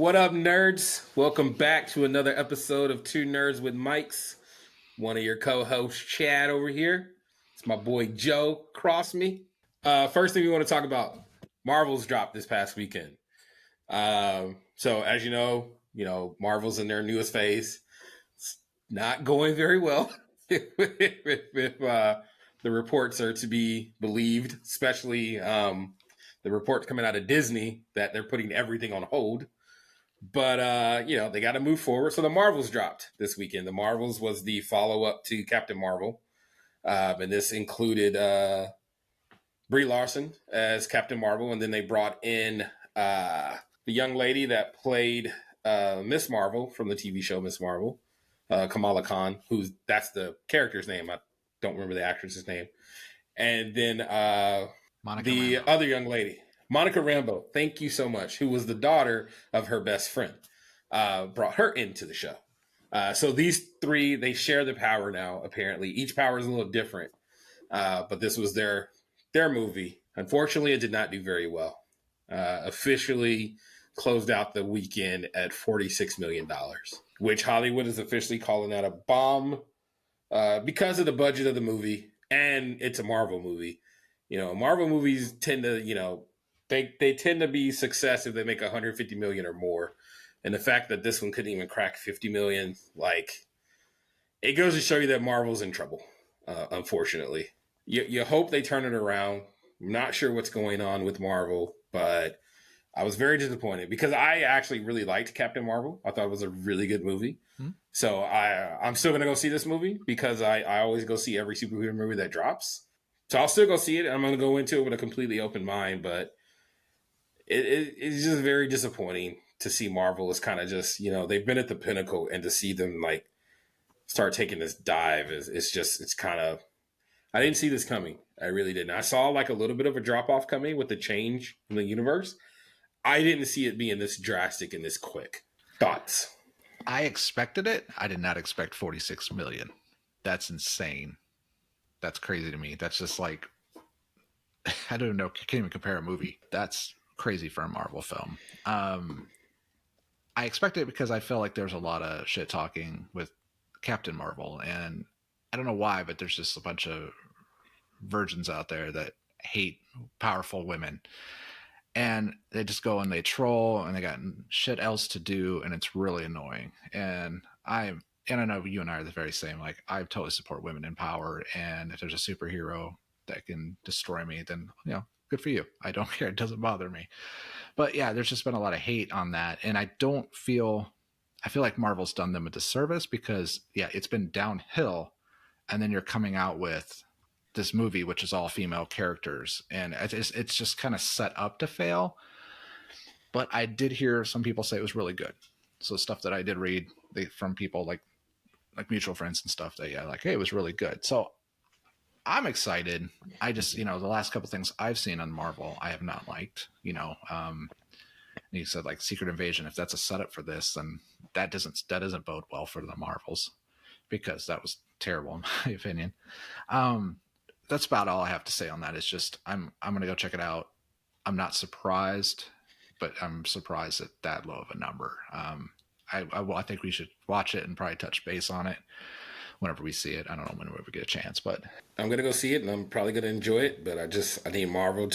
What up, nerds? Welcome back to another episode of Two Nerds with Mics. One of your co-hosts, Chad, over here. It's my boy Joe across me. First thing we want to talk about, Marvel's dropped this past weekend. So as you know, Marvel's in their newest phase. It's not going very well if the reports are to be believed, especially the reports coming out of Disney that they're putting everything on hold. But, they got to move forward. So the Marvels dropped this weekend. The Marvels was the follow-up to Captain Marvel. And this included Brie Larson as Captain Marvel. And then they brought in the young lady that played Miss Marvel from the TV show Miss Marvel, Kamala Khan, that's the character's name. I don't remember the actress's name. And then the Rambeau. Other young lady, Monica Rambeau, thank you so much, who was the daughter of her best friend, brought her into the show. So these three, they share the power now, apparently. Each power is a little different, but this was their movie. Unfortunately, it did not do very well. Officially closed out the weekend at $46 million, which Hollywood is officially calling that a bomb because of the budget of the movie, and it's a Marvel movie. Marvel movies tend to, they tend to be success if they make 150 million or more. And the fact that this one couldn't even crack 50 million, it goes to show you that Marvel's in trouble, unfortunately. You hope they turn it around. I'm not sure what's going on with Marvel, but I was very disappointed because I actually really liked Captain Marvel. I thought it was a really good movie. Mm-hmm. So I'm still going to go see this movie because I always go see every superhero movie that drops. So I'll still go see it. I'm going to go into it with a completely open mind, but it's just very disappointing to see Marvel is kind of just, they've been at the pinnacle, and to see them start taking this dive it's kind of, I didn't see this coming. I really didn't. I saw a little bit of a drop off coming with the change in the universe. I didn't see it being this drastic and this quick. Thoughts? I expected it. I did not expect 46 million. That's insane. That's crazy to me. That's just I don't know. Can't even compare a movie. That's crazy for a Marvel film. I expected it because I felt like there's a lot of shit talking with Captain Marvel, and I don't know why, but there's just a bunch of virgins out there that hate powerful women, and they just go and they troll, and they got shit else to do, and it's really annoying. And I know you and I are the very same. I totally support women in power, and if there's a superhero that can destroy me, then good for you. I don't care. It doesn't bother me. But yeah, there's just been a lot of hate on that, and I feel like Marvel's done them a disservice because it's been downhill, and then you're coming out with this movie which is all female characters, and it's just kind of set up to fail. But I did hear some people say it was really good. So stuff that I did read from people like mutual friends and stuff that hey, it was really good. So I'm excited. I just, the last couple things I've seen on Marvel, I have not liked, he said Secret Invasion. If that's a setup for this, then that doesn't bode well for the Marvels, because that was terrible in my opinion. That's about all I have to say on that. It's just, I'm going to go check it out. I'm not surprised, but I'm surprised at that low of a number. I think we should watch it and probably touch base on it whenever we see it. I don't know when we ever get a chance, but I'm gonna go see it, and I'm probably gonna enjoy it. But I need Marvel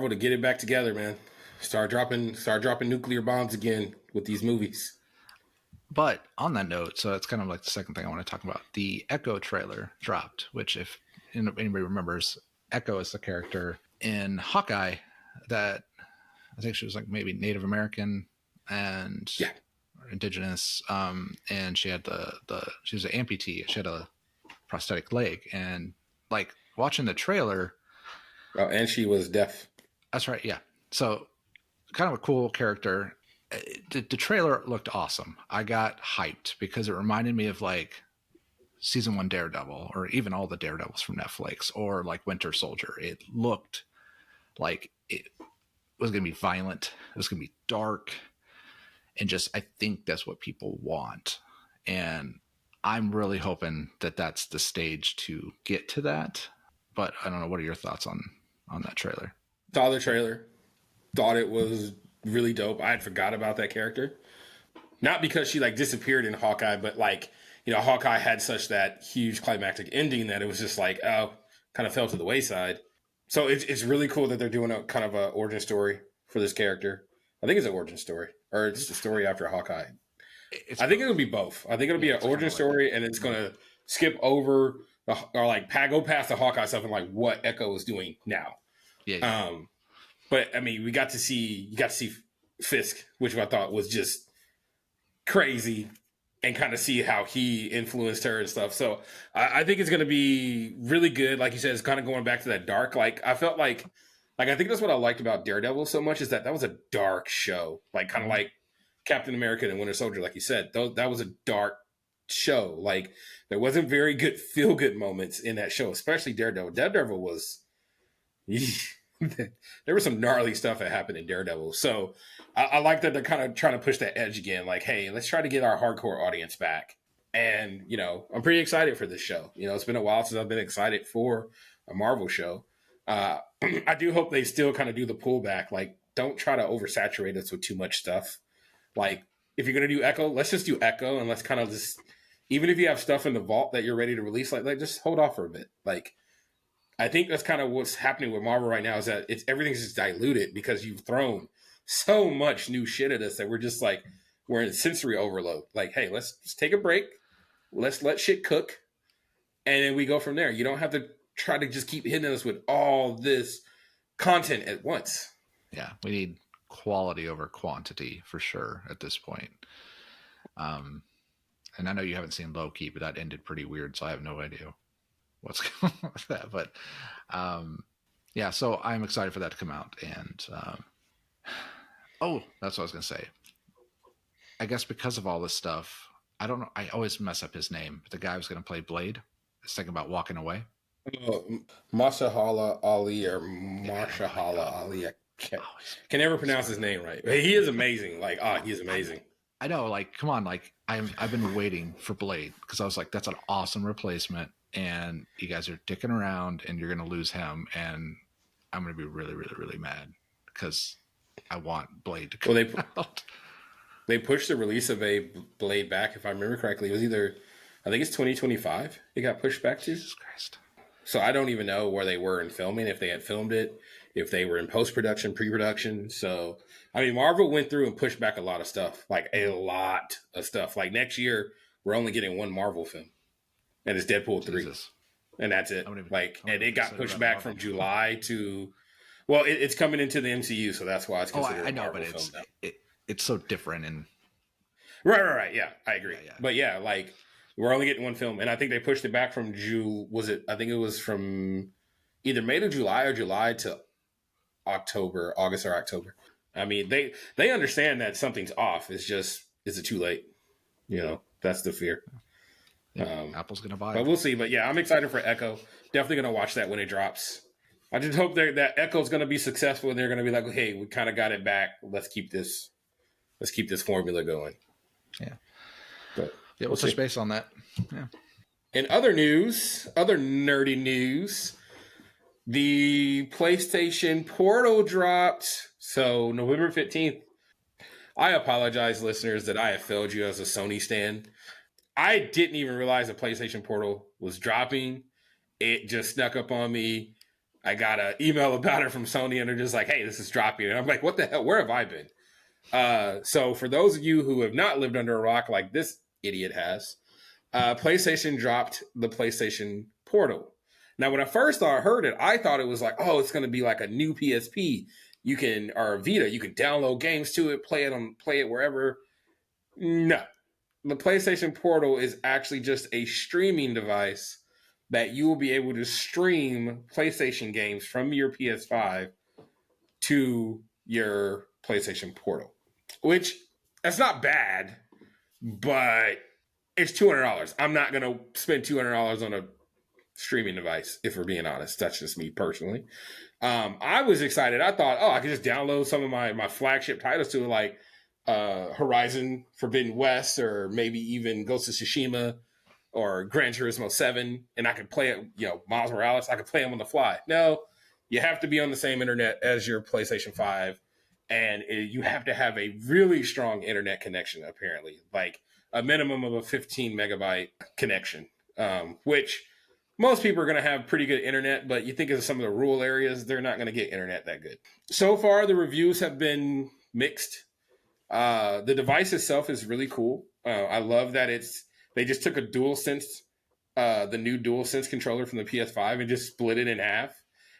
to get it back together, man. Start dropping nuclear bombs again with these movies. But on that note, so it's kind of the second thing I want to talk about. The Echo trailer dropped, which if anybody remembers, Echo is the character in Hawkeye that I think she was maybe Native American and indigenous, and she had she was an amputee. She had a prosthetic leg, and watching the trailer. Oh, and she was deaf. That's right. Yeah. So kind of a cool character. The trailer looked awesome. I got hyped because it reminded me of season 1 Daredevil, or even all the Daredevils from Netflix, or Winter Soldier. It looked like it was going to be violent. It was going to be dark. And just, I think that's what people want. And I'm really hoping that that's the stage to get to that. But I don't know. What are your thoughts on that trailer? Saw the trailer. Thought it was really dope. I had forgot about that character. Not because she like disappeared in Hawkeye, but like, Hawkeye had such that huge climactic ending that it was just like, oh, kind of fell to the wayside. So it's really cool that they're doing a kind of a origin story for this character. I think it's an origin story, or it's a story after Hawkeye. I think it'll be both. I think it'll be an origin story, and it's gonna skip over or like go past the Hawkeye stuff and like what Echo is doing now. Yeah. But I mean, you got to see Fisk, which I thought was just crazy, and kind of see how he influenced her and stuff. So I think it's going to be really good. Like you said, it's kind of going back to that dark. Like I felt like I think that's what I liked about Daredevil so much is that was a dark show. Like kind of like Captain America and Winter Soldier, like you said, that was a dark show. Like there wasn't very good feel good moments in that show, especially Daredevil. Daredevil was. There was some gnarly stuff that happened in Daredevil. So I like that they're kind of trying to push that edge again. Like, hey, let's try to get our hardcore audience back. And, I'm pretty excited for this show. It's been a while since I've been excited for a Marvel show. I do hope they still kind of do the pullback. Like, don't try to oversaturate us with too much stuff. Like, if you're going to do Echo, let's just do Echo and let's kind of just, even if you have stuff in the vault that you're ready to release, like just hold off for a bit. Like, I think that's kind of what's happening with Marvel right now is that everything's just diluted because you've thrown so much new shit at us that we're just like, we're in sensory overload. Like, hey, let's just take a break. Let's let shit cook. And then we go from there. You don't have to try to just keep hitting us with all this content at once. Yeah, we need quality over quantity for sure at this point. And I know you haven't seen Loki, but that ended pretty weird, so I have no idea what's going on with that. But yeah, so I'm excited for that to come out. And that's what I was going to say. I guess because of all this stuff, I don't know. I always mess up his name. The guy who's going to play Blade is thinking about walking away. Mahershala Ali or Mahershala Ali. I can never pronounce his name right. He is amazing. Like, he is amazing. I know. Like, come on. Like, I've been waiting for Blade because I was like, that's an awesome replacement. And you guys are dicking around and you're going to lose him. And I'm going to be really, really, really mad because I want Blade to come out. They pushed the release of a Blade back, if I remember correctly. It was I think it's 2025 it got pushed back to. Jesus Christ. So I don't even know where they were in filming, if they had filmed it, if they were in post-production, pre-production. So, I mean, Marvel went through and pushed back a lot of stuff, like a lot of stuff. Like next year, we're only getting one Marvel film. And it's Deadpool 3. Jesus. And that's it. And it got pushed back from July to, well, it's coming into the MCU, so that's why it's considered a Marvel film now. It's so different. And Right. Yeah, I agree. Yeah. But yeah, like, we're only getting one film. And I think they pushed it back from I think it was from either May to July or July to August or October. I mean, they understand that something's off. It's just, is it too late? That's the fear. Yeah, Apple's gonna buy it. But we'll see. But yeah, I'm excited for Echo. Definitely gonna watch that when it drops. I just hope that Echo's gonna be successful and they're gonna be like, hey, we kind of got it back. Let's keep this formula going. Yeah. But yeah, we'll touch base on that. Yeah. In other nerdy news, the PlayStation Portal dropped. So November 15th. I apologize, listeners, that I have failed you as a Sony stan. I didn't even realize the PlayStation Portal was dropping. It just snuck up on me. I got an email about it from Sony, and they're just like, hey, this is dropping. And I'm like, what the hell? Where have I been? So for those of you who have not lived under a rock like this idiot has, PlayStation dropped the PlayStation Portal. Now, when I first heard it, I thought it was like, oh, it's going to be like a new PSP. Or Vita, you can download games to it, play it wherever. No. The PlayStation Portal is actually just a streaming device that you will be able to stream PlayStation games from your PS5 to your PlayStation Portal, which that's not bad, but it's $200. I'm not going to spend $200 on a streaming device, if we're being honest. That's just me personally. I was excited. I thought, I could just download some of my flagship titles to it, like Horizon Forbidden West, or maybe even Ghost of Tsushima or Gran Turismo 7, and I could play it, Miles Morales, I could play them on the fly. No, you have to be on the same internet as your PlayStation 5 and you have to have a really strong internet connection, apparently, like a minimum of a 15 megabyte connection, which most people are going to have pretty good internet, but you think of some of the rural areas, they're not going to get internet that good. So far, the reviews have been mixed. The device itself is really cool. I love that they just took a DualSense, the new DualSense controller from the PS5, and just split it in half,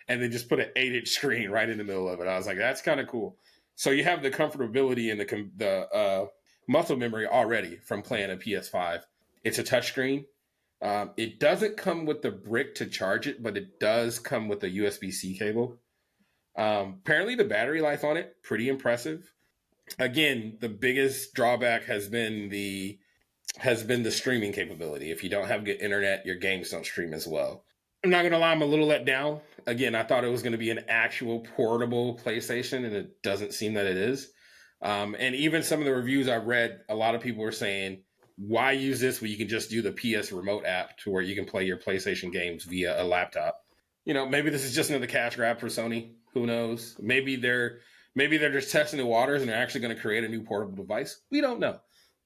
and then just put an 8-inch screen right in the middle of it. I was like, that's kind of cool. So you have the comfortability and the muscle memory already from playing a PS5. It's a touchscreen. It doesn't come with the brick to charge it, but it does come with a USB-C cable. Apparently, the battery life on it, pretty impressive. Again, the biggest drawback has been the streaming capability. If you don't have good internet, your games don't stream as well. I'm not going to lie, I'm a little let down. Again, I thought it was going to be an actual portable PlayStation, and it doesn't seem that it is. And even some of the reviews I've read, a lot of people were saying, why use this when you can just do the PS Remote app to where you can play your PlayStation games via a laptop? Maybe this is just another cash grab for Sony. Who knows? Maybe they're just testing the waters and they're actually going to create a new portable device. We don't know.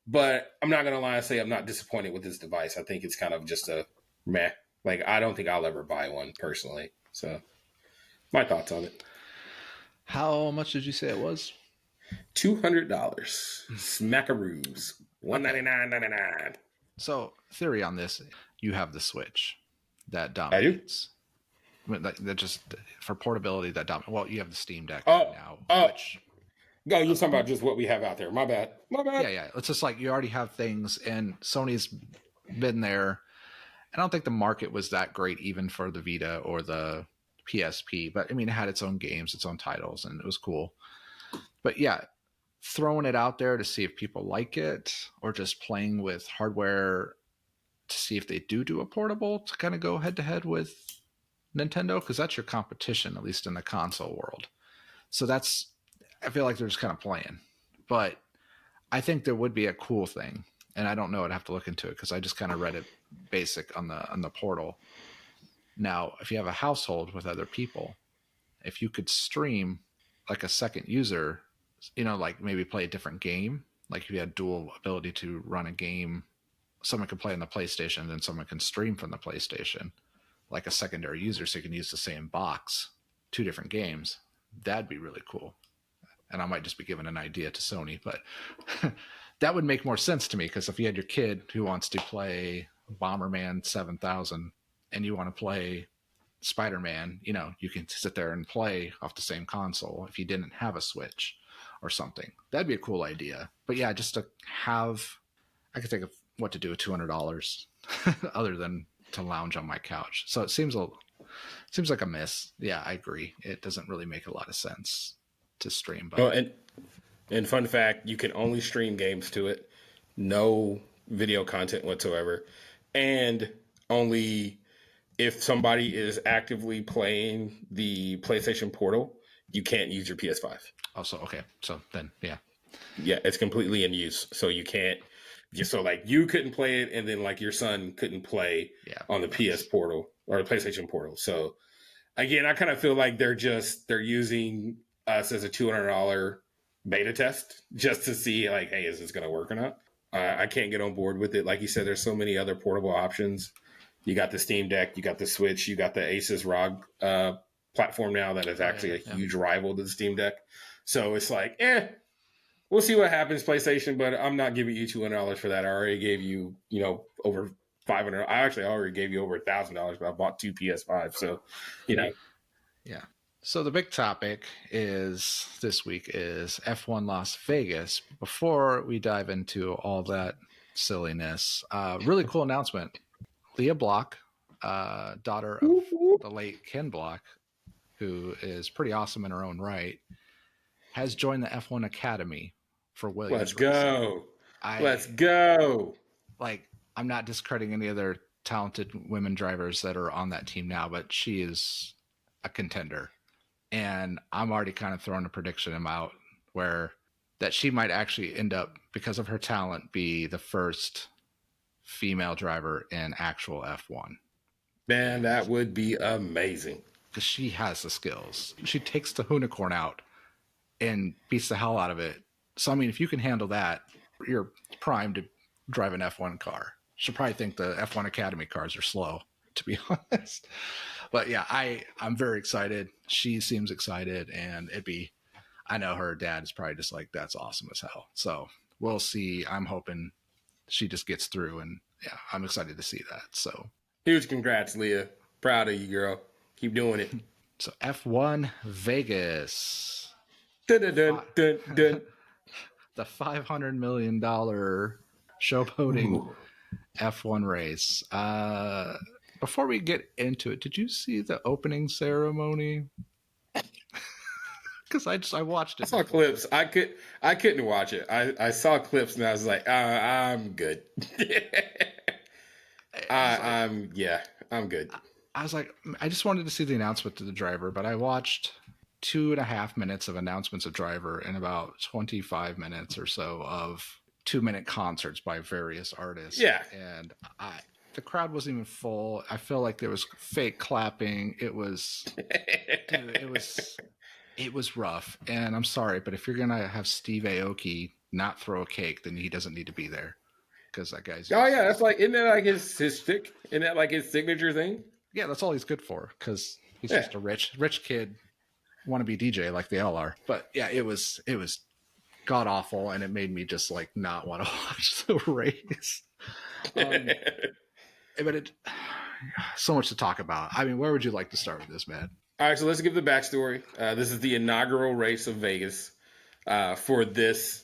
But I'm not going to lie and say I'm not disappointed with this device. I think it's kind of just a meh. Like, I don't think I'll ever buy one personally. So, my thoughts on it. How much did you say it was? $200. Smackaroos. $199.99. So, theory on this, you have the Switch that dominates. I mean, that just for portability that dominates. Well, you have the Steam Deck now. Which, you're talking about just what we have out there. My bad. Yeah. It's just like you already have things, and Sony's been there. I don't think the market was that great even for the Vita or the PSP, but I mean, it had its own games, its own titles, and it was cool. But yeah, throwing it out there to see if people like it, or just playing with hardware to see if they do a portable to kind of go head to head with Nintendo, because that's your competition, at least in the console world. So I feel like they're just kind of playing. But I think there would be a cool thing, and I don't know, I'd have to look into it because I just kind of read it basic on the portal. Now, if you have a household with other people, if you could stream like a second user, like maybe play a different game, like if you had dual ability to run a game, someone could play on the PlayStation and then someone can stream from the PlayStation, like a secondary user, so you can use the same box, 2 different games. That'd be really cool. And I might just be giving an idea to Sony, but that would make more sense to me, because if you had your kid who wants to play Bomberman 7000 and you want to play Spider-Man, you can sit there and play off the same console if you didn't have a Switch or something. That'd be a cool idea. But yeah, just to have, I could think of what to do with $200 other than to lounge on my couch. So it seems like a miss. Yeah, I agree. It doesn't really make a lot of sense to stream. But and fun fact, you can only stream games to it. No video content whatsoever. And only if somebody is actively playing the PlayStation Portal, you can't use your PS5. Also, okay. So then, yeah. Yeah, it's completely in use. So you can't. So like you couldn't play it, and then like your son couldn't play on the PS Portal or the PlayStation Portal. So again, I kind of feel like they're using us as a $200 beta test just to see like, hey, is this going to work or not? I can't get on board with it. Like you said, there's so many other portable options. You got the Steam Deck, you got the Switch, you got the Asus ROG platform now that is actually a huge rival to the Steam Deck. So it's like, we'll see what happens, PlayStation, but I'm not giving you $200 for that. I already gave you, over $500. I actually already gave you over $1,000, but I bought 2 PS5. So, Yeah. So the big topic this week is F1 Las Vegas. Before we dive into all that silliness, really cool announcement. Leah Block, daughter of the late Ken Block, who is pretty awesome in her own right, has joined the F1 Academy for Williams. Let's go. Let's go. Like, I'm not discrediting any other talented women drivers that are on that team now, but she is a contender. And I'm already kind of throwing a prediction out where that she might actually end up, because of her talent, be the first female driver in actual F1. Man, that would be amazing. Because she has the skills. She takes the unicorn out and beats the hell out of it. So, I mean, if you can handle that, you're primed to drive an F1 car. She'll probably think the F1 Academy cars are slow, to be honest. But yeah, I'm very excited. She seems excited, and I know her dad is probably just like, that's awesome as hell. So we'll see. I'm hoping she just gets through, and yeah, I'm excited to see that. So Huge congrats, Leah. Proud of you, girl. Keep doing it. So F1 Vegas. Dun, dun, dun, dun, dun. The $500 million showboating Ooh. F1 race. Before we get into it, did you see the opening ceremony? Because I watched it. I saw clips. I couldn't watch it. I saw clips and I was like, I'm good. I'm good. I was like, I just wanted to see the announcement to the driver, but I watched 2.5 minutes of announcements of driver and about 25 minutes or so of 2-minute concerts by various artists. Yeah. And the crowd wasn't even full. I feel like there was fake clapping. It was, dude, it was rough. And I'm sorry, but if you're going to have Steve Aoki not throw a cake, then he doesn't need to be there. Because that guy's. Oh yeah, that's like, isn't that like his stick? Isn't that like his signature thing? Yeah, that's all he's good for. Because he's just a rich kid, wannabe DJ like they all are. But yeah, it was god awful, and it made me just like not want to watch the race. But it so much to talk about. I mean, where would you like to start with this, man? All right, so let's give the backstory. This is the inaugural race of Vegas for this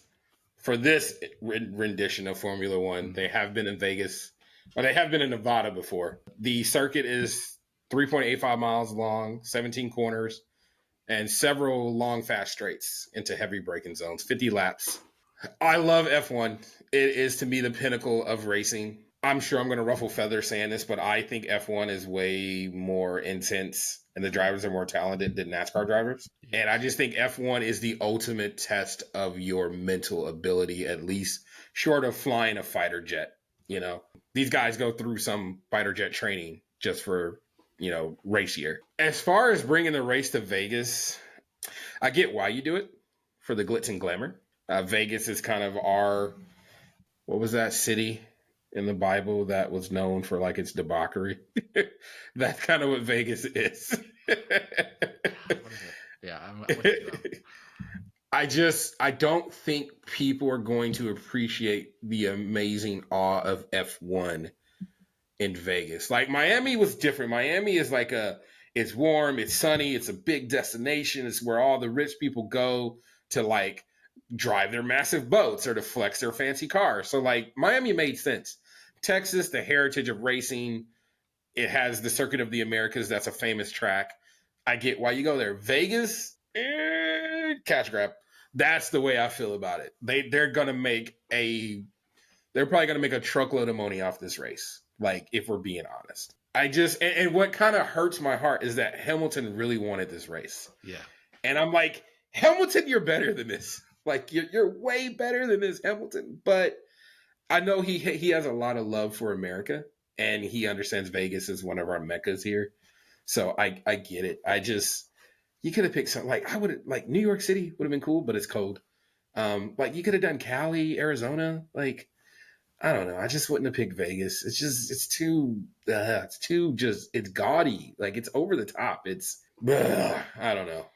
rendition of Formula One. They have been in Vegas, or they have been in Nevada before. The circuit is 3.85 miles long, 17 corners, and several long, fast straights into heavy braking zones, 50 laps. I love F1. It is, to me, the pinnacle of racing. I'm sure I'm going to ruffle feathers saying this, but I think F1 is way more intense and the drivers are more talented than NASCAR drivers. And I just think F1 is the ultimate test of your mental ability, at least short of flying a fighter jet. You know, these guys go through some fighter jet training just for, race year. As far as bringing the race to Vegas, I get why you do it, for the glitz and glamour. Vegas is kind of what was that city in the Bible that was known for like its debauchery? That's kind of what Vegas is. Yeah, I don't think people are going to appreciate the amazing awe of F1 in Vegas. Like Miami was different. Miami is like it's warm, it's sunny, it's a big destination. It's where all the rich people go to like drive their massive boats or to flex their fancy cars. So like Miami made sense. Texas, the heritage of racing, it has the Circuit of the Americas. That's a famous track. I get why you go there. Vegas, cash grab. That's the way I feel about it. They're probably gonna make a truckload of money off this race. Like, if we're being honest. And what kind of hurts my heart is that Hamilton really wanted this race. Yeah. And I'm like, Hamilton, you're better than this. Like, you're way better than this, Hamilton. But I know he has a lot of love for America, and he understands Vegas is one of our meccas here. So I get it. You could have picked something like New York City would have been cool, but it's cold. Like you could have done Cali, Arizona. Like, I don't know. I just wouldn't have picked Vegas. It's too it's gaudy. Like it's over the top. I don't know.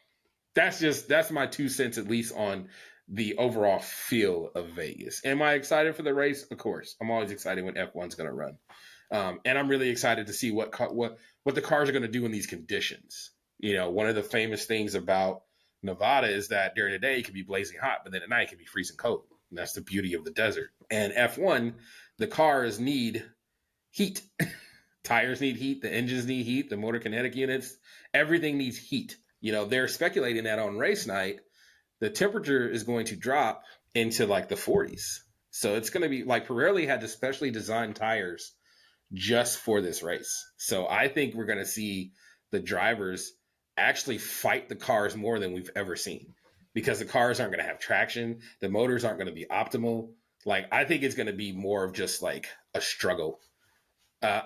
That's my 2 cents at least on the overall feel of Vegas. Am I excited for the race? Of course. I'm always excited when F1's going to run. And I'm really excited to see what the cars are going to do in these conditions. One of the famous things about Nevada is that during the day it can be blazing hot, but then at night it can be freezing cold. And that's the beauty of the desert. And F1, the cars need heat. Tires need heat. The engines need heat. The motor kinetic units, everything needs heat. They're speculating that on race night, the temperature is going to drop into like the 40s. So it's going to be like Pirelli had to specially design tires just for this race. So I think we're going to see the drivers actually fight the cars more than we've ever seen, because the cars aren't going to have traction. The motors aren't going to be optimal. Like, I think it's going to be more of just like a struggle.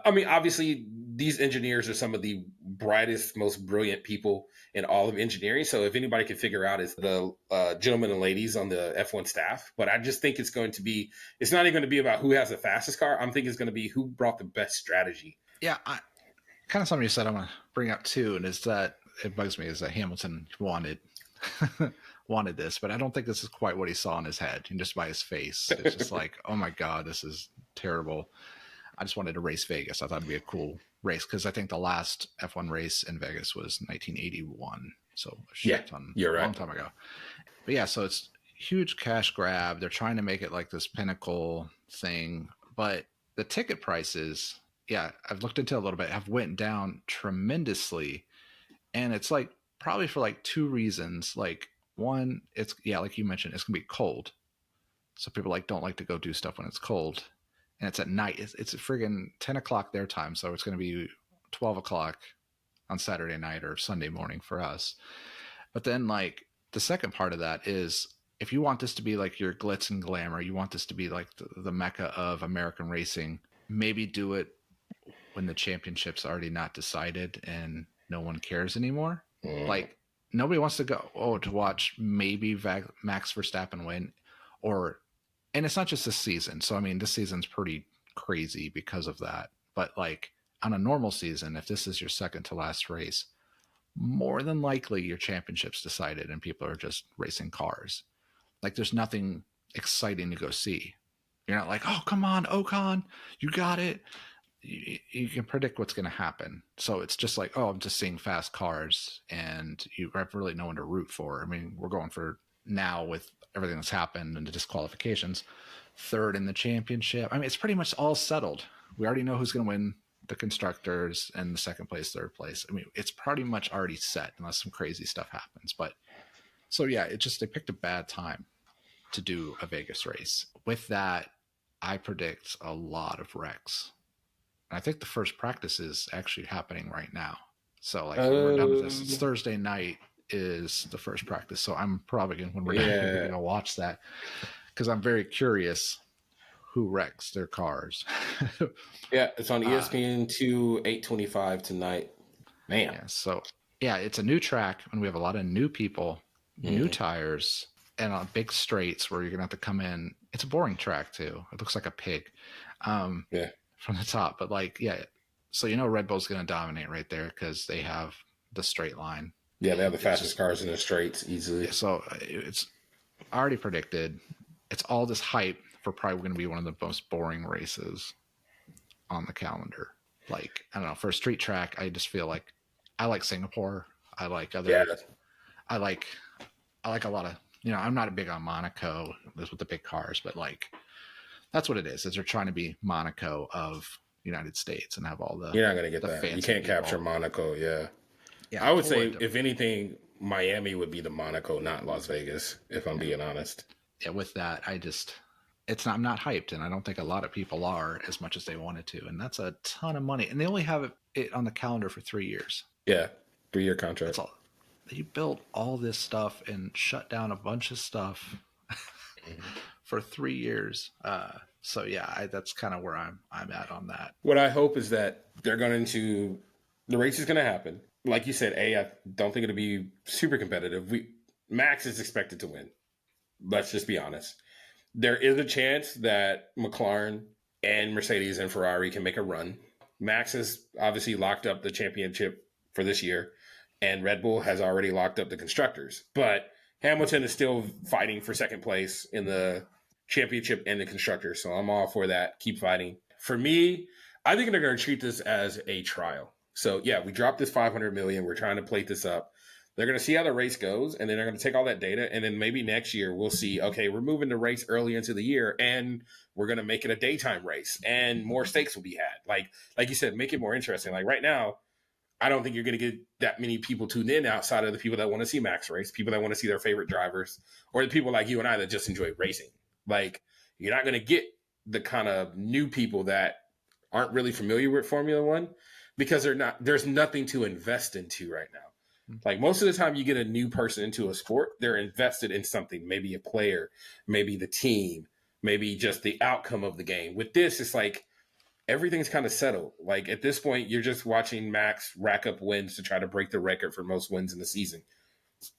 I mean, obviously, these engineers are some of the brightest, most brilliant people in all of engineering. So if anybody can figure out, is the gentlemen and ladies on the F1 staff. But I just think it's going to be, it's not even going to be about who has the fastest car. I'm thinking it's going to be who brought the best strategy. Yeah, kind of something you said I want to bring up too, and is that it bugs me is that Hamilton wanted wanted this, but I don't think this is quite what he saw in his head. And just by his face, it's just like, oh my god, this is terrible. I just wanted to race Vegas. I thought it'd be a cool race because I think the last F1 race in Vegas was 1981, so a shit ton, you're right. long time ago. But yeah, so it's huge cash grab. They're trying to make it like this pinnacle thing, but the ticket prices, yeah, I've looked into a little bit, have went down tremendously, and it's like probably for like two reasons. Like one, it's like you mentioned, it's gonna be cold, so people don't like to go do stuff when it's cold, and it's at night. It's friggin' 10 o'clock their time, so it's gonna be 12 o'clock on Saturday night or Sunday morning for us. But then like the second part of that is, if you want this to be like your glitz and glamour, you want this to be like the mecca of American racing, maybe do it when the championship's already not decided and no one cares anymore. Like nobody wants to go to watch maybe Max Verstappen win, and it's not just this season. So I mean, this season's pretty crazy because of that. But like on a normal season, if this is your second to last race, more than likely your championship's decided and people are just racing cars. Like there's nothing exciting to go see. You're not like, oh, come on, Ocon, you got it. You can predict what's going to happen. So it's just like, oh, I'm just seeing fast cars, and you have really no one to root for. I mean, we're going for now with everything that's happened and the disqualifications, third in the championship. I mean, it's pretty much all settled. We already know who's going to win the constructors and the second place, third place. I mean, it's pretty much already set unless some crazy stuff happens. But so yeah, they picked a bad time to do a Vegas race. With that, I predict a lot of wrecks. And I think the first practice is actually happening right now. So like we're done with this. It's Thursday night is the first practice. So I'm probably when we're done, going to watch that because I'm very curious who wrecks their cars. Yeah, it's on ESPN2 8:25 tonight. Man. Yeah, so yeah, it's a new track, and we have a lot of new people, new tires, and on big straights where you're gonna have to come in. It's a boring track too. It looks like a pig. From the top, but like, yeah. So Red Bull's gonna dominate right there because they have the straight line. Yeah, they have the fastest cars in the straights easily. Yeah, so it's already predicted. It's all this hype for probably going to be one of the most boring races on the calendar. Like, I don't know, for a street track, I just feel like I like Singapore. I like other. Yeah. I like a lot of. I'm not big on Monaco with the big cars, but like that's what it is. Is they're trying to be Monaco of United States and have all the. You're not going to get that. You can't capture Monaco. Yeah. I would say, if anything, Miami would be the Monaco, not Las Vegas, if I'm being honest. Yeah, with that, I'm not hyped, and I don't think a lot of people are as much as they wanted to, and that's a ton of money. And they only have it on the calendar for 3 years. Yeah, 3-year contract. That's all. You built all this stuff and shut down a bunch of stuff for 3 years. So yeah, that's kind of where I'm at on that. What I hope is that the race is going to happen. Like you said, I don't think it'll be super competitive. Max is expected to win. Let's just be honest. There is a chance that McLaren and Mercedes and Ferrari can make a run. Max has obviously locked up the championship for this year, and Red Bull has already locked up the constructors. But Hamilton is still fighting for second place in the championship and the constructors. So I'm all for that. Keep fighting. For me, I think they're going to treat this as a trial. So yeah, we dropped this $500 million. We're trying to plate this up. They're going to see how the race goes, and then they're going to take all that data, and then maybe next year we'll see, okay, we're moving the race early into the year, and we're going to make it a daytime race, and more stakes will be had. Like you said, make it more interesting. Like right now, I don't think you're going to get that many people tuned in outside of the people that want to see Max race, people that want to see their favorite drivers, or the people like you and I that just enjoy racing. Like, you're not going to get the kind of new people that aren't really familiar with Formula One because there's nothing to invest into right now. Like most of the time you get a new person into a sport, they're invested in something, maybe a player, maybe the team, maybe just the outcome of the game. With this, it's like everything's kind of settled. Like at this point, you're just watching Max rack up wins to try to break the record for most wins in the season.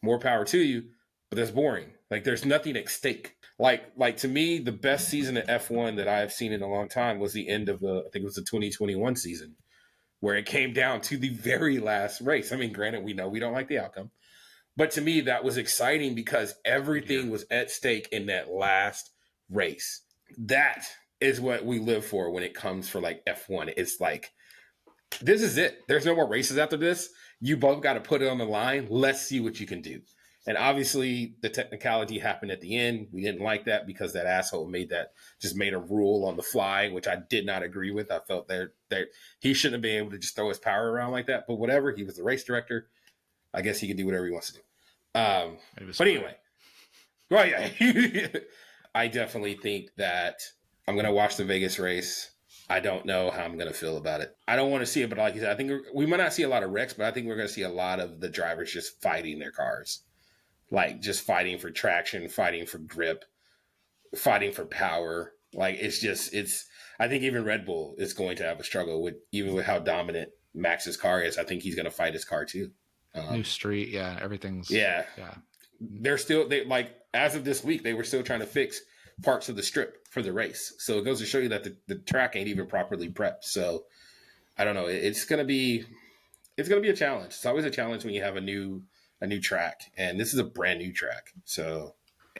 More power to you, but that's boring. Like there's nothing at stake. Like to me, the best season of F1 that I've seen in a long time was the end of I think it was the 2021 season, where it came down to the very last race. I mean, granted, we know we don't like the outcome, but to me, that was exciting because everything was at stake in that last race. That is what we live for when it comes for like F1. It's like, this is it. There's no more races after this. You both got to put it on the line. Let's see what you can do. And obviously, the technicality happened at the end. We didn't like that because that asshole made a rule on the fly, which I did not agree with. I felt that he shouldn't have been able to just throw his power around like that. But whatever, he was the race director. I guess he can do whatever he wants to do. But anyway, well, yeah, I definitely think that I'm going to watch the Vegas race. I don't know how I'm going to feel about it. I don't want to see it, but like you said, I think we might not see a lot of wrecks, but I think we're going to see a lot of the drivers just fighting their cars. Like just fighting for traction, fighting for grip, fighting for power. Like I think even Red Bull is going to have a struggle even with how dominant Max's car is. I think he's going to fight his car too. New street. Yeah. Everything's. Yeah. They're still, as of this week, they were still trying to fix parts of the strip for the race. So it goes to show you that the track ain't even properly prepped. So I don't know. It's going to be a challenge. It's always a challenge when you have a new track, and this is a brand new track. So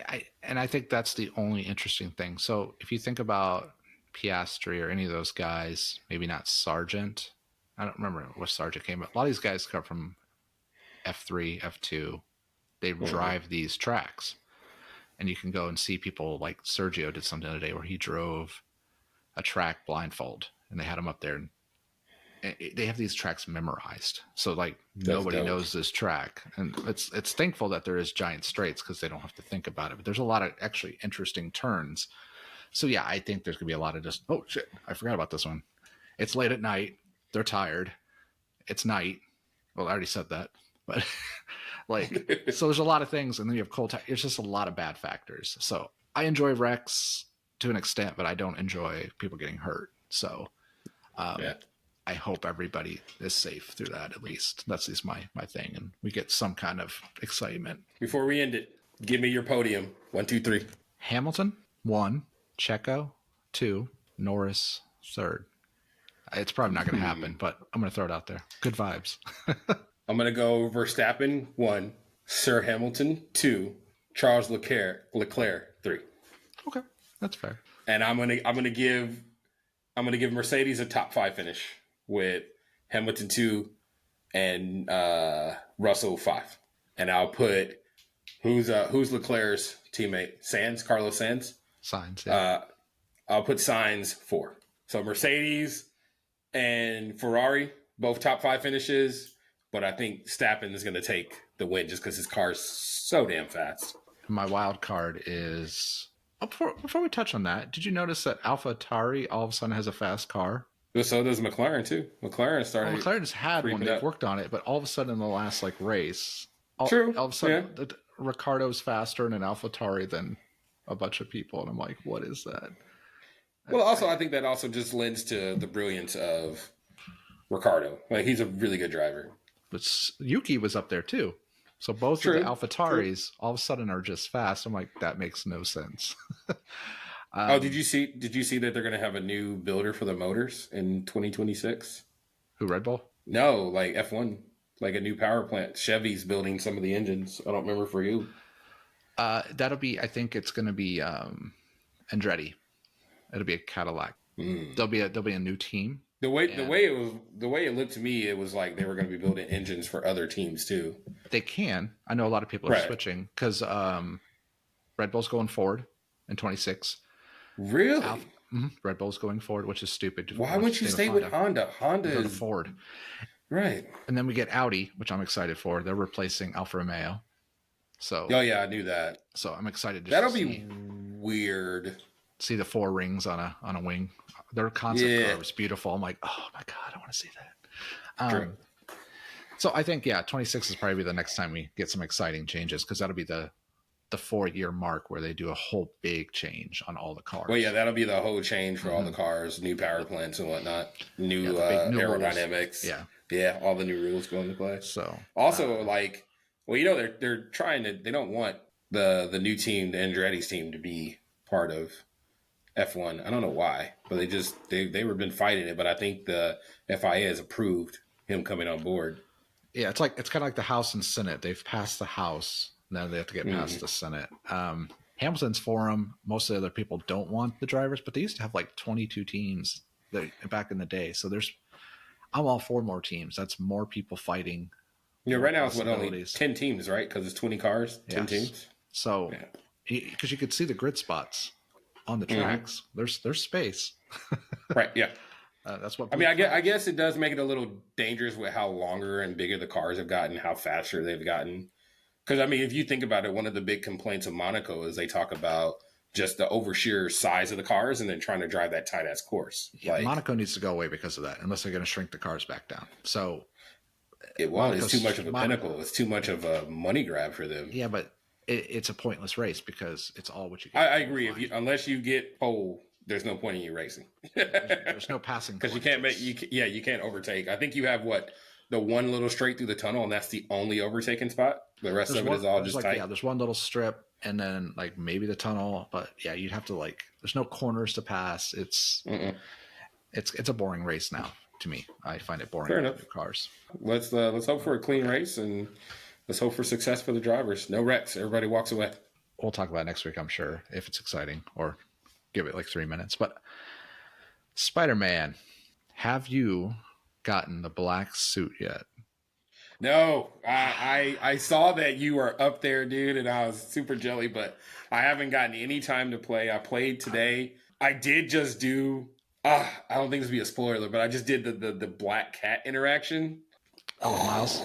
I think that's the only interesting thing. So if you think about Piastri or any of those guys, maybe not Sargent. I don't remember what Sargent came, but a lot of these guys come from F3, F2. They drive these tracks. And you can go and see people like Sergio did something today where he drove a track blindfold, and they had him up there. And they have these tracks memorized. So like nobody knows this track. And it's thankful that there is giant straights because they don't have to think about it. But there's a lot of actually interesting turns. So yeah, I think there's going to be a lot of just, oh shit, I forgot about this one. It's late at night. They're tired. It's night. Well, I already said that. But like, so there's a lot of things, and then you have cold. It's just a lot of bad factors. So I enjoy wrecks to an extent, but I don't enjoy people getting hurt. So I hope everybody is safe through that. At least that's at least my thing, and we get some kind of excitement. Before we end it, give me your podium. 1, 2, 3. Hamilton 1, Checo 2, Norris 3rd. It's probably not going to happen, but I'm going to throw it out there. Good vibes. I'm going to go Verstappen 1, Sir Hamilton 2, Charles Leclerc 3. Okay, that's fair. And I'm going to give Mercedes a top 5 finish with Hamilton 2 and Russell 5. And I'll put who's Leclerc's teammate? Carlos Sainz. Sainz. Yeah. I'll put Sainz 4. So Mercedes and Ferrari both top 5 finishes. But I think Stappen is going to take the win just because his car is so damn fast. My wild card is... Oh, before we touch on that, did you notice that AlphaTauri all of a sudden has a fast car? So does McLaren, too. McLaren's had one. They've worked on it, but all of a sudden in the last race... all of a sudden, Ricardo's faster in an AlphaTauri than a bunch of people. And I'm like, what is that? Well, also, I think that also just lends to the brilliance of Ricardo. Like, he's a really good driver. But Yuki was up there too. So both of the AlphaTauris all of a sudden are just fast. I'm like, that makes no sense. Did you see that they're going to have a new builder for the motors in 2026? Who, Red Bull? No, like F1, like a new power plant. Chevy's building some of the engines. I don't remember for who. That'll be, I think it's going to be Andretti. It'll be a Cadillac. There'll be a new team. The way it looked to me, it was like they were going to be building engines for other teams too. They can. I know a lot of people are switching because Red Bull's going forward in 26. Really? Red Bull's going forward, which is stupid. Why wouldn't you stay with Honda? Honda is forward, right? And then we get Audi, which I'm excited for. They're replacing Alfa Romeo. So. Oh yeah, I knew that. So I'm excited. That'll be weird. See the 4 rings on a wing. Their concept car was beautiful. I'm like, oh my God, I want to see that. So I think, 26 is probably the next time we get some exciting changes because that'll be the the 4-year mark where they do a whole big change on all the cars. Well, yeah, that'll be the whole change for all the Mhm. cars, new power plants and whatnot, new the big new rules. aerodynamics. Yeah. Yeah, all the new rules go into play. So Also, like, well, you know, they're trying to. They don't want the new team, the Andretti's team, to be part of F1. I don't know why, but they were been fighting it. But I think the FIA has approved him coming on board. yeah, it's kind of like the House and Senate. They've passed the House, now they have to get past the Senate. Hamilton's for them. Most of the other people don't want the drivers, but they used to have like 22 teams back in the day. So I'm all for more teams. That's more people fighting. Yeah, right now it's only 10 teams, right? Because it's 20 cars, 10 teams. So, because you could see the grid spots on the tracks, there's space. Right. Yeah. That's what I mean. I guess it does make it a little dangerous with how longer and bigger the cars have gotten, how faster they've gotten. Because I mean, if you think about it, one of the big complaints of Monaco is they talk about just the oversheer size of the cars and then trying to drive that tight ass course. Yeah, like, Monaco needs to go away because of that, unless they're going to shrink the cars back down. So it's too much of a pinnacle. It's too much of a money grab for them. Yeah, but it's a pointless race because it's all what you get. I agree. Unless you get pole, there's no point in you racing. there's no passing because you can't you can't overtake. I think you have the one little straight through the tunnel, and that's the only overtaking spot. The rest of it is all just tight. Yeah, there's one little strip, and then like maybe the tunnel, but yeah, you'd have to there's no corners to pass. It's a boring race now to me. I find it boring. Fair enough. Cars. Let's hope for a clean race, and let's hope for success for the drivers. No wrecks. Everybody walks away. We'll talk about it next week, I'm sure, if it's exciting, or give it like 3 minutes. But Spider-Man, have you gotten the black suit yet? No, I saw that you were up there, dude, and I was super jelly, but I haven't gotten any time to play. I played today. I did just do, I don't think this would be a spoiler, but I just did the Black Cat interaction. Oh, Miles?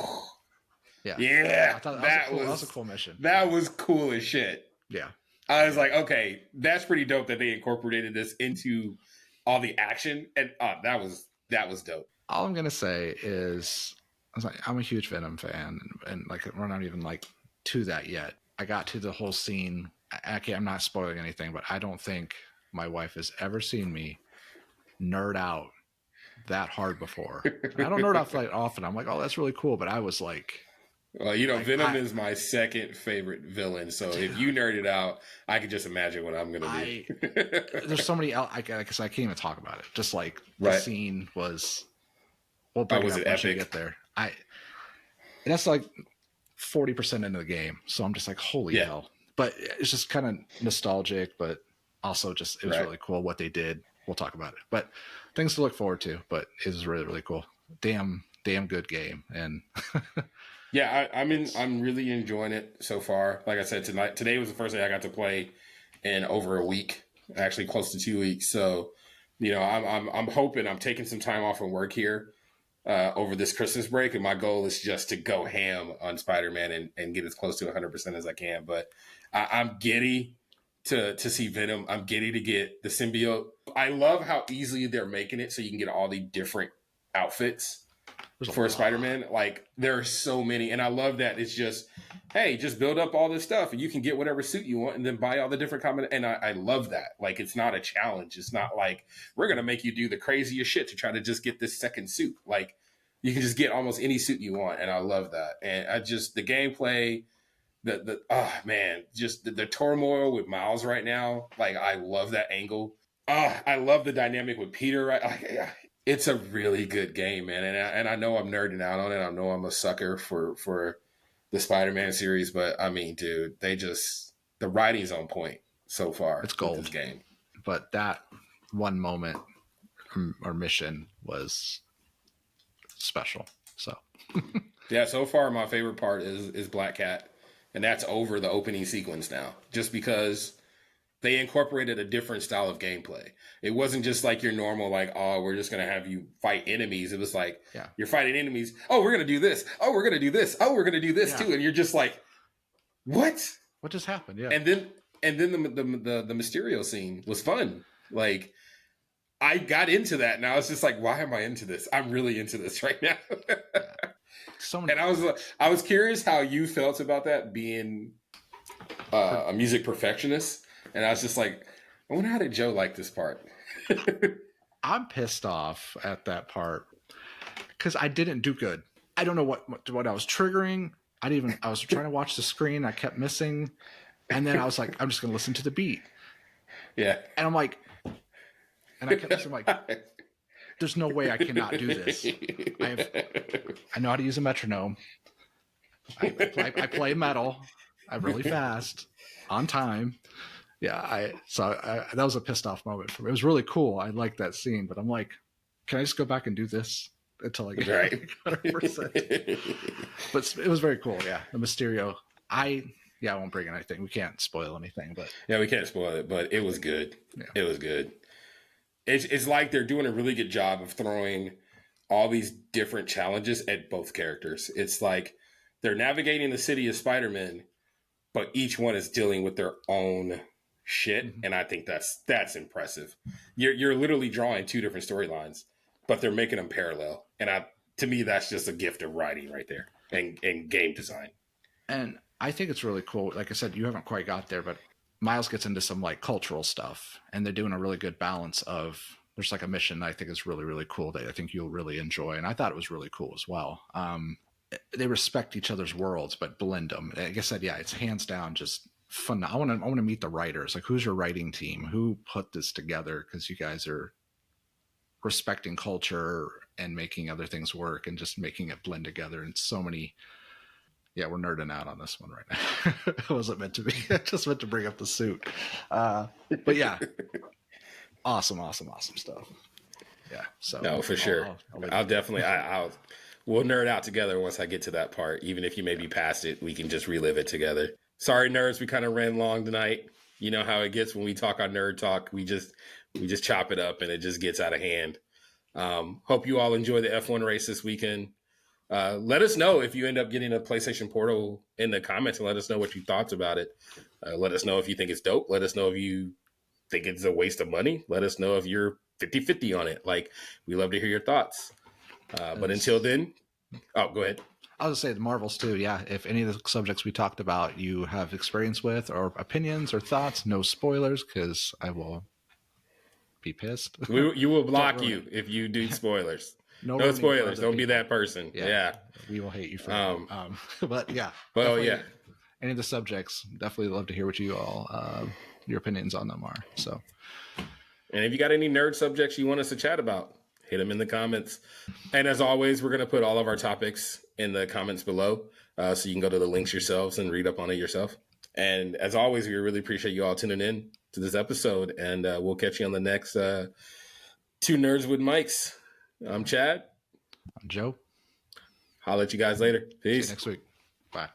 Yeah. That was a cool mission. That was cool as shit. Yeah. I was like, okay, that's pretty dope that they incorporated this into all the action, and that was dope. All I'm gonna say is, I'm a huge Venom fan, and like we're not even like to that yet. I got to the whole scene. I'm not spoiling anything, but I don't think my wife has ever seen me nerd out that hard before. And I don't nerd out that often. I'm like, oh, that's really cool, but I was like, well, Venom is my second favorite villain. So if you nerd it out, I can just imagine what I'm gonna do. There's so many. I can't even talk about it. Just like the scene was. We'll bring it up once you get there. That's like 40% into the game, so I'm just like, holy hell! But it's just kind of nostalgic, but also just it was really cool what they did. We'll talk about it, but things to look forward to. But it was really, really cool. Damn good game, and yeah, I'm really enjoying it so far. Like I said, today was the first day I got to play in over a week, actually close to 2 weeks. So, I'm hoping I'm taking some time off from work here over this Christmas break, and my goal is just to go ham on Spider-Man and get as close to 100% as I can. But I'm giddy to see Venom. I'm giddy to get the symbiote. I love how easily they're making it so you can get all the different outfits for Spider-Man. Like, there are so many, and I love that it's just, hey, just build up all this stuff and you can get whatever suit you want and then buy all the different and I love that. Like, it's not a challenge. It's not like we're gonna make you do the craziest shit to try to just get this second suit. Like, you can just get almost any suit you want, and I love that. And I just, the gameplay, just the turmoil with Miles right now. Like, I love that angle. I love the dynamic with Peter. Right, it's a really good game, man. And I know I'm nerding out on it. I know I'm a sucker for the Spider-Man series, but I mean, dude, the writing's on point so far. It's gold. This game. But that one moment or mission was special. So yeah, so far my favorite part is Black Cat, and that's over the opening sequence now, just because they incorporated a different style of gameplay. It wasn't just like your normal, like, oh, we're just going to have you fight enemies. It was like, you're fighting enemies. Oh, we're going to do this. Oh, we're going to do this. Oh, we're going to do this too. And you're just like, what just happened? Yeah. And then the Mysterio scene was fun. Like, I got into that, and I was just like, why am I into this? I'm really into this right now. And I was curious how you felt about that being a music perfectionist, and I was just like, I wonder how did Joe like this part. I'm pissed off at that part because I didn't do good. I don't know what I was triggering. I was trying to watch the screen. I kept missing. And then I was like, I'm just going to listen to the beat. Yeah. And I'm like, and I kept listening, like, there's no way I cannot do this. I know how to use a metronome. I play metal. I'm really fast, on time. Yeah, that was a pissed off moment for me. It was really cool. I liked that scene, but I'm like, can I just go back and do this until I get right. 100%? But it was very cool. Yeah, the Mysterio. I won't bring anything. We can't spoil anything, but yeah, we can't spoil it. But it was good. Yeah. It was good. It's like they're doing a really good job of throwing all these different challenges at both characters. It's like they're navigating the city of Spider-Man, but each one is dealing with their own shit, and I think that's impressive. You're literally drawing two different storylines, but they're making them parallel, and to me that's just a gift of writing right there and game design. And I think it's really cool. Like I said, you haven't quite got there, but Miles gets into some like cultural stuff, and they're doing a really good balance of. There's like a mission I think is really, really cool that I think you'll really enjoy, and I thought it was really cool as well. They respect each other's worlds, but blend them. Like I said, yeah, it's hands down just fun. I want to meet the writers. Like, who's your writing team? Who put this together? Because you guys are respecting culture and making other things work and just making it blend together. And so many. Yeah, we're nerding out on this one right now. It wasn't meant to be. I just meant to bring up the suit. But yeah, awesome stuff. Yeah. So no, for sure. I'll definitely. We'll nerd out together once I get to that part. Even if you may be past it, we can just relive it together. Sorry, nerds, we kind of ran long tonight. You know how it gets when we talk on Nerd Talk. We just chop it up and it just gets out of hand. Hope you all enjoy the F1 race this weekend. Let us know if you end up getting a PlayStation Portal in the comments, and let us know what you thought about it. Let us know if you think it's dope. Let us know if you think it's a waste of money. Let us know if you're 50-50 on it. Like, we love to hear your thoughts. But until then, go ahead. I'll just say the Marvels too. Yeah. If any of the subjects we talked about you have experience with or opinions or thoughts, no spoilers, because I will be pissed. You will block you if you do spoilers. No spoilers. Don't be that person. Yeah. We will hate you for that. But yeah. Well, yeah. Any of the subjects, definitely love to hear what you all, your opinions on them are. So. And if you got any nerd subjects you want us to chat about, hit them in the comments. And as always, we're going to put all of our topics in the comments below, so you can go to the links yourselves and read up on it yourself. And as always, we really appreciate you all tuning in to this episode, and we'll catch you on the next Two Nerds with Mics. I'm Chad. I'm Joe. Holla at you guys later. Peace. See you next week. Bye.